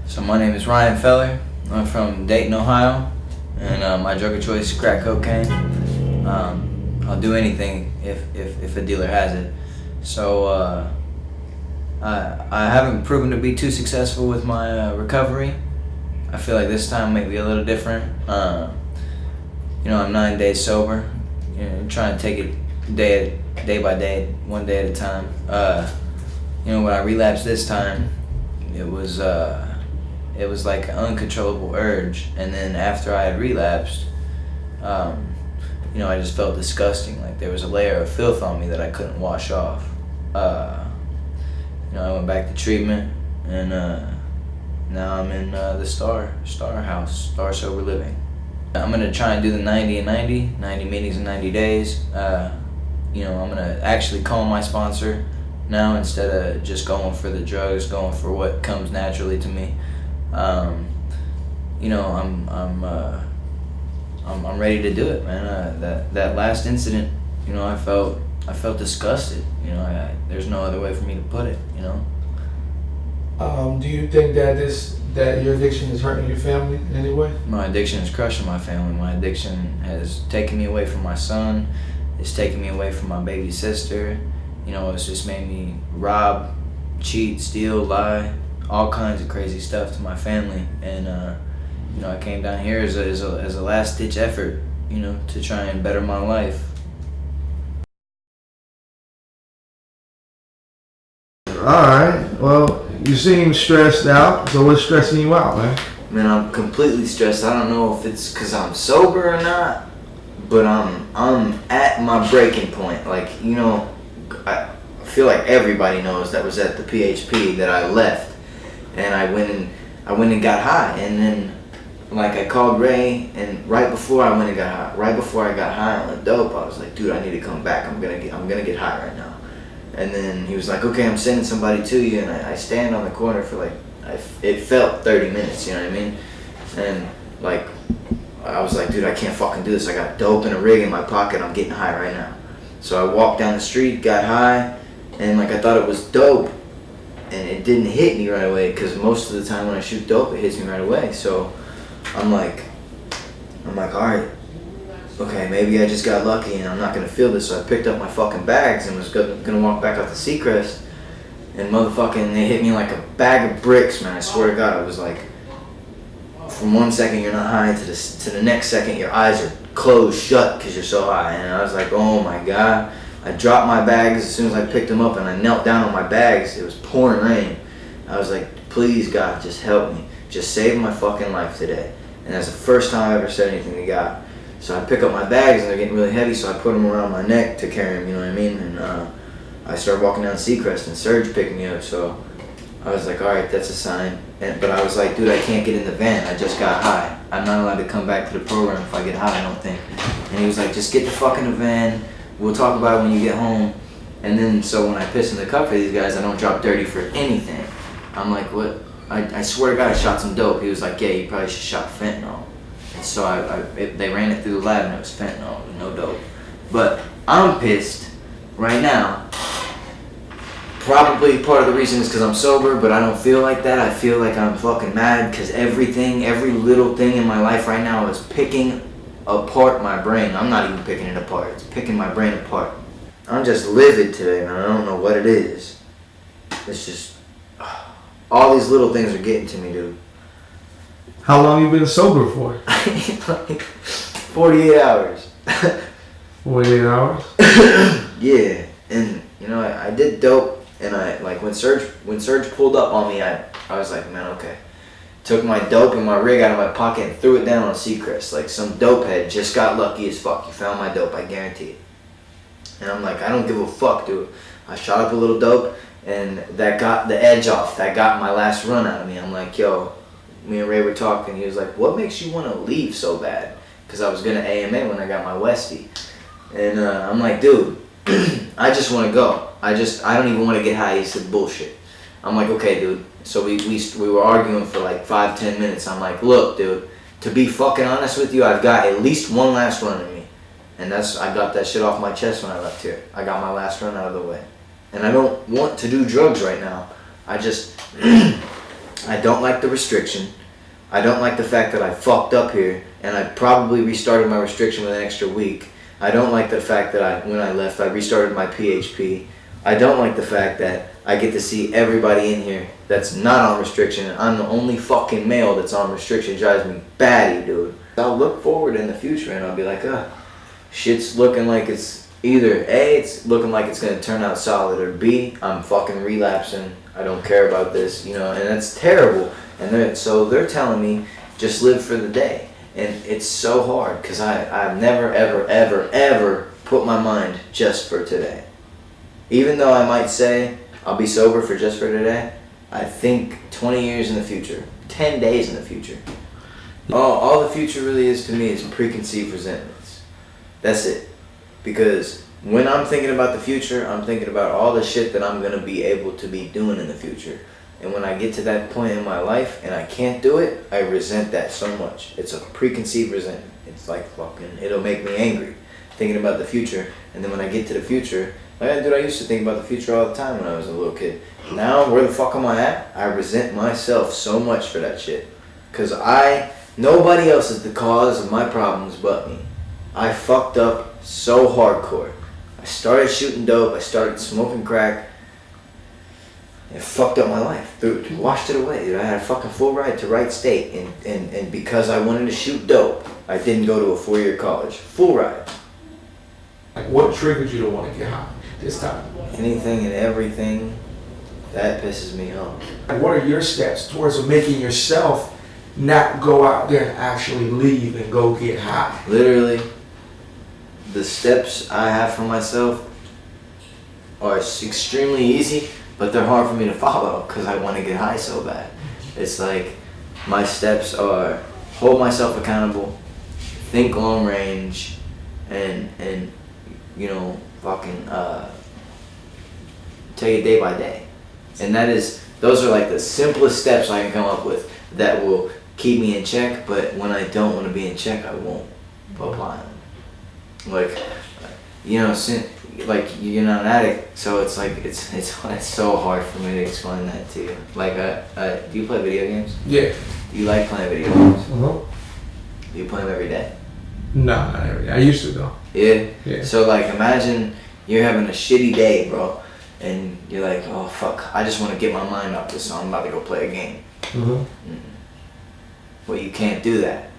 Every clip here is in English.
So my name is Ryan Feller. I'm from Dayton, Ohio, and my drug of choice is crack cocaine. I'll do anything if a dealer has it. So I haven't proven to be too successful with my recovery. I feel like this time might be a little different. I'm 9 days sober. Trying to take it day by day, one day at a time. When I relapsed this time, it was like an uncontrollable urge, and then after I had relapsed, I just felt disgusting. Like there was a layer of filth on me that I couldn't wash off. I went back to treatment, and now I'm in the Star House, Star Sober Living. I'm gonna try and do the 90 and 90 meetings in 90 days. I'm gonna actually call my sponsor now instead of just going for the drugs, going for what comes naturally to me. I'm ready to do it, man. That last incident, I felt disgusted. There's no other way for me to put it. Do you think that your addiction is hurting your family in any way? My addiction is crushing my family. My addiction has taken me away from my son. It's taken me away from my baby sister. It's just made me rob, cheat, steal, lie, all kinds of crazy stuff to my family. And I came down here as a last ditch effort, to try and better my life. Alright, well, you seem stressed out, so what's stressing you out, man? Man, I'm completely stressed. I don't know if it's because I'm sober or not, but I'm at my breaking point. Like, I feel like everybody knows that was at the PHP that I left, and I went and got high, and then I called Ray, and right before I got high on the dope, I was like, dude, I need to come back. I'm gonna get high right now. And then he was like, okay, I'm sending somebody to you, and I stand on the corner for it felt 30 minutes, you know what I mean? And I was like, dude, I can't fucking do this. I got dope and a rig in my pocket. I'm getting high right now. So I walked down the street, got high, and I thought it was dope, and it didn't hit me right away, because most of the time when I shoot dope, it hits me right away. So I'm like, all right, okay, maybe I just got lucky and I'm not gonna feel this. So I picked up my fucking bags and was gonna walk back out to Seacrest, and motherfucking, they hit me like a bag of bricks, man. I swear to God, I was like, from one second you're not high to the next second your eyes are closed shut because you're so high. And I was like, oh my God. I dropped my bags as soon as I picked them up, and I knelt down on my bags. It was pouring rain. I was like, please God, just help me. Just save my fucking life today. And that's the first time I ever said anything to God. So I pick up my bags, and they're getting really heavy, so I put them around my neck to carry them, you know what I mean? And I started walking down Seacrest, and Serge picked me up, so I was like, all right, that's a sign. But I was like, dude, I can't get in the van. I just got high. I'm not allowed to come back to the program if I get high, I don't think. And he was like, just get the fuck in the van. We'll talk about it when you get home. And then, so when I piss in the cup for these guys, I don't drop dirty for anything. I'm like, what? I swear to God, I shot some dope. He was like, yeah, you probably should shot fentanyl. And so they ran it through the lab, and it was fentanyl, no dope. But I'm pissed right now. Probably part of the reason is because I'm sober, but I don't feel like that. I feel like I'm fucking mad because every little thing in my life right now is picking apart my brain. I'm not even picking it apart. It's picking my brain apart. I'm just livid today, man. I don't know what it is. It's just, all these little things are getting to me, dude. How long you been sober for? 48 hours. 48 hours? Yeah, and I did dope. And when Serge pulled up on me, I was like, man, okay. Took my dope and my rig out of my pocket and threw it down on Seacrest. Like some dope head just got lucky as fuck. You found my dope, I guarantee it. And I'm like, I don't give a fuck, dude. I shot up a little dope, and that got the edge off. That got my last run out of me. I'm like, yo, me and Ray were talking. He was like, what makes you want to leave so bad? Because I was going to AMA when I got my Westie. And I'm like, dude, I just want to go. I don't even want to get high. He said, bullshit. I'm like, okay, dude. So we were arguing for 5-10 minutes. I'm like, look, dude, to be fucking honest with you, I've got at least one last run in me. And I got that shit off my chest when I left here. I got my last run out of the way. And I don't want to do drugs right now. I I don't like the restriction. I don't like the fact that I fucked up here and I probably restarted my restriction with an extra week. I don't like the fact that when I left, I restarted my PHP. I don't like the fact that I get to see everybody in here that's not on restriction and I'm the only fucking male that's on restriction. It drives me batty, dude. I'll look forward in the future and I'll be like, shit's looking like it's either A, it's looking like it's gonna turn out solid, or B, I'm fucking relapsing. I don't care about this, and that's terrible. And so they're telling me just live for the day. And it's so hard because I've never, ever, ever, ever put my mind just for today. Even though I might say I'll be sober for just for today, I think 20 years in the future, 10 days in the future. All the future really is to me is preconceived resentments. That's it. Because when I'm thinking about the future, I'm thinking about all the shit that I'm going to be able to be doing in the future. And when I get to that point in my life and I can't do it, I resent that so much. It's a preconceived resentment. It's like fucking, it'll make me angry thinking about the future. And then when I get to the future, dude, I used to think about the future all the time when I was a little kid. Now, where the fuck am I at? I resent myself so much for that shit. Because nobody else is the cause of my problems but me. I fucked up so hardcore. I started shooting dope. I started smoking crack. It fucked up my life, dude. Washed it away, dude. I had a fucking full ride to Wright State, and because I wanted to shoot dope, I didn't go to a 4-year college. Full ride. Like, what triggered you to want to get high this time? Anything and everything that pisses me off. What are your steps towards making yourself not go out there and actually leave and go get high? Literally, the steps I have for myself are extremely easy, but they're hard for me to follow because I want to get high so bad. It's like my steps are hold myself accountable, think long range, and fucking take it day by day. And those are like the simplest steps I can come up with that will keep me in check, but when I don't want to be in check, I won't apply them. Like, like you're not an addict, so it's like it's so hard for me to explain that to you. Like, do you play video games? Yeah. Do you like playing video games? Uh-huh. Do you play them every day? No, not every day. I used to though. Yeah? Yeah. So like imagine you're having a shitty day, bro, and you're like, oh fuck, I just want to get my mind off this, so I'm about to go play a game. Uh-huh. Well, you can't do that.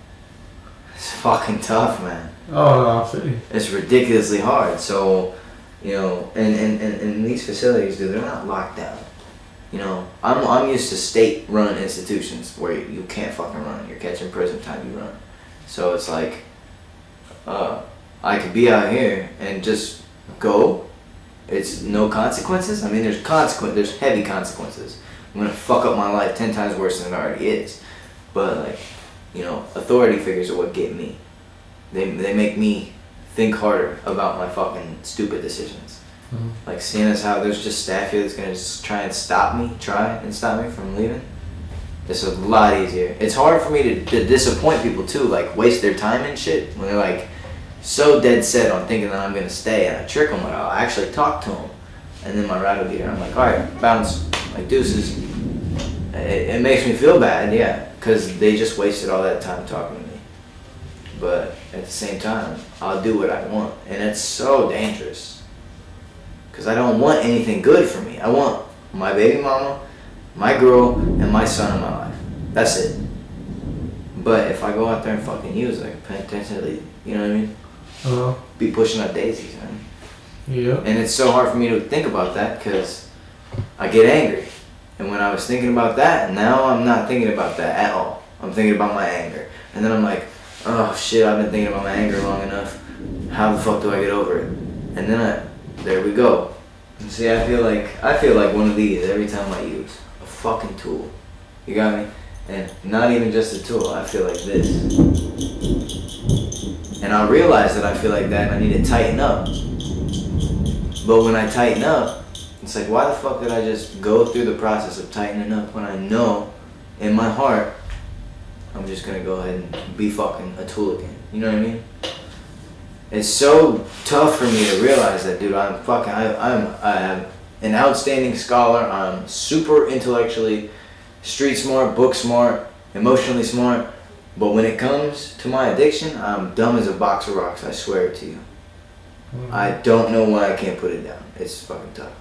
It's fucking tough, man. Oh, no, I feel you. It's ridiculously hard. So, and these facilities, dude, they're not locked down. I'm used to state-run institutions where you can't fucking run. You're catching prison time, you run. So it's like, I could be out here and just go. It's no consequences. I mean, there's heavy consequences. I'm gonna fuck up my life 10 times worse than it already is. But like, authority figures are what get me. They make me think harder about my fucking stupid decisions. Mm-hmm. Like seeing as how there's just staff here that's gonna just try and stop me from leaving. It's a lot easier. It's hard for me to disappoint people too, like waste their time and shit when they're like so dead set on thinking that I'm gonna stay, and I trick them. Like, I'll actually talk to them, and then my ride will be there. I'm like, all right, bounce, like deuces. It makes me feel bad, yeah, because they just wasted all that time talking to me. But at the same time, I'll do what I want, and it's so dangerous. Because I don't want anything good for me. I want my baby mama, my girl, and my son in my life. That's it. But if I go out there and fucking use, I can potentially, you know what I mean? Be pushing up daisies, man. Yeah. And it's so hard for me to think about that because I get angry. And when I was thinking about that, now I'm not thinking about that at all. I'm thinking about my anger. And then I'm like, oh shit, I've been thinking about my anger long enough. How the fuck do I get over it? And then there we go. And see, I feel like one of these every time I use a fucking tool. You got me? And not even just a tool, I feel like this. And I realize that I feel like that and I need to tighten up. But when I tighten up, it's like, why the fuck did I just go through the process of tightening up when I know in my heart I'm just gonna go ahead and be fucking a tool again? You know what I mean? It's so tough for me to realize that, dude. I am an outstanding scholar. I'm super intellectually street smart, book smart, emotionally smart. But when it comes to my addiction, I'm dumb as a box of rocks. I swear it to you. I don't know why I can't put it down. It's fucking tough.